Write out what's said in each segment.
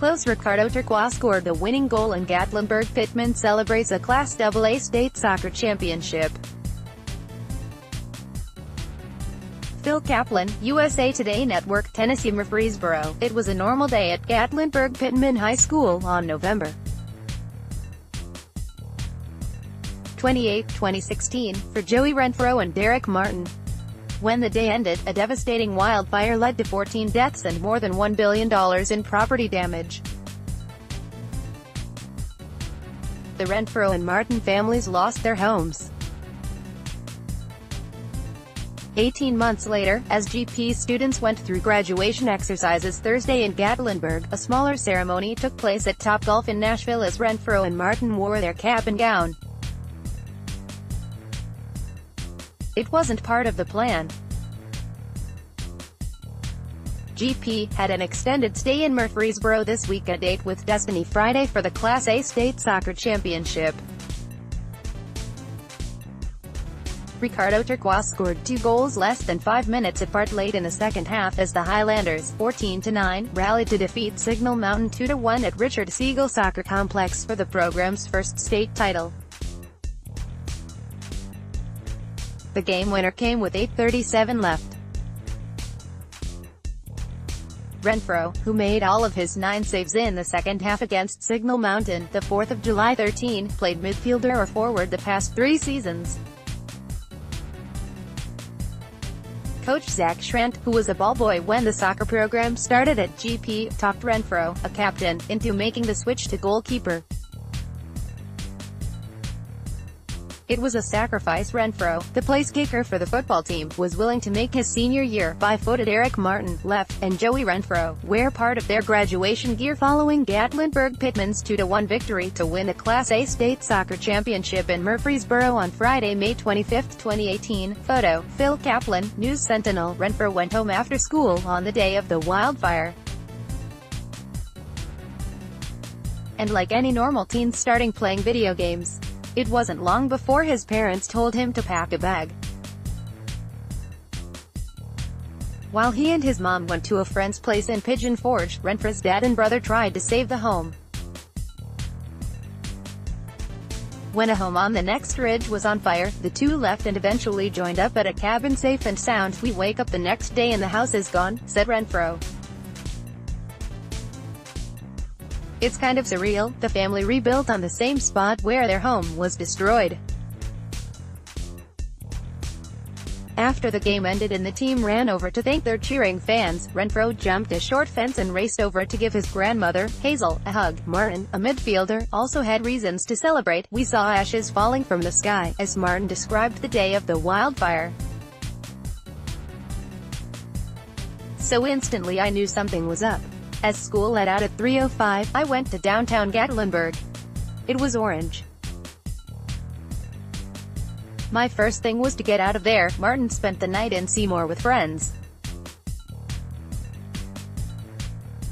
close. Ricardo Turcois scored the winning goal and Gatlinburg-Pittman celebrates a Class AA state soccer championship. Phil Kaplan, USA Today Network, TennesseeMURFREESBORO. It was a normal day at Gatlinburg-Pittman High School on November 28, 2016, for Joey Renfro and Martin. When the day ended, a devastating wildfire led to 14 deaths and more than $1 billion in property damage. The Renfro and Martin families lost their homes. 18 months later, as GP students went through graduation exercises Thursday in Gatlinburg, a smaller ceremony took place at Topgolf in Nashville as Renfro and Martin wore their cap and gown. It wasn't part of the plan. GP had an extended stay in Murfreesboro this week, a date with destiny Friday for the Class A state soccer championship. Ricardo Turcois scored 2 goals less than 5 minutes apart late in the second half as the Highlanders, 14-9, rallied to defeat Signal Mountain 2-1 at Richard Siegel Soccer Complex for the program's first state title. The game winner came with 8:37 left. Renfro, who made all of his 9 saves in the second half against Signal Mountain, the 4th of July 13, played midfielder or forward the past 3 seasons. Coach Zach Schrant, who was a ball boy when the soccer program started at GP, talked Renfro, a captain, into making the switch to goalkeeper. It was a sacrifice. Renfro, the place kicker for the football team, was willing to make his senior year. 5-footed Martin, left, and Joey Renfro, wear part of their graduation gear following Gatlinburg-Pittman's 2-1 victory to win the Class A state soccer championship in Murfreesboro on Friday, May 25, 2018. Photo, Phil Kaplan, News Sentinel. Renfro went home after school on the day of the wildfire. And like any normal teen starting playing video games, it wasn't long before his parents told him to pack a bag. While he and his mom went to a friend's place in Pigeon Forge, Renfro's dad and brother tried to save the home. When a home on the next ridge was on fire, the two left and eventually joined up at a cabin safe and sound. "We wake up the next day and the house is gone," said Renfro. "It's kind of surreal." The family rebuilt on the same spot where their home was destroyed. After the game ended and the team ran over to thank their cheering fans, Renfro jumped a short fence and raced over to give his grandmother, Hazel, a hug. Martin, a midfielder, also had reasons to celebrate. "We saw ashes falling from the sky," as Martin described the day of the wildfire. "So instantly I knew something was up. As school let out at 3:05, I went to downtown Gatlinburg. It was orange. My first thing was to get out of there." Martin spent the night in Seymour with friends.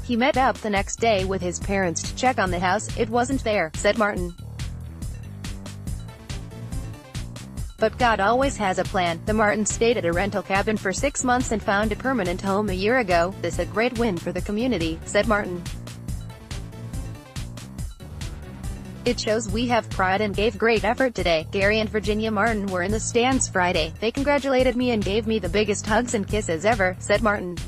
He met up the next day with his parents to check on the house. "It wasn't there," said Martin. "But God always has a plan." The Martins stayed at a rental cabin for 6 months and found a permanent home a year ago. "This a great win for the community," said Martin. "It shows we have pride and gave great effort today." Gary and Virginia Martin were in the stands Friday. "They congratulated me and gave me the biggest hugs and kisses ever," said Martin.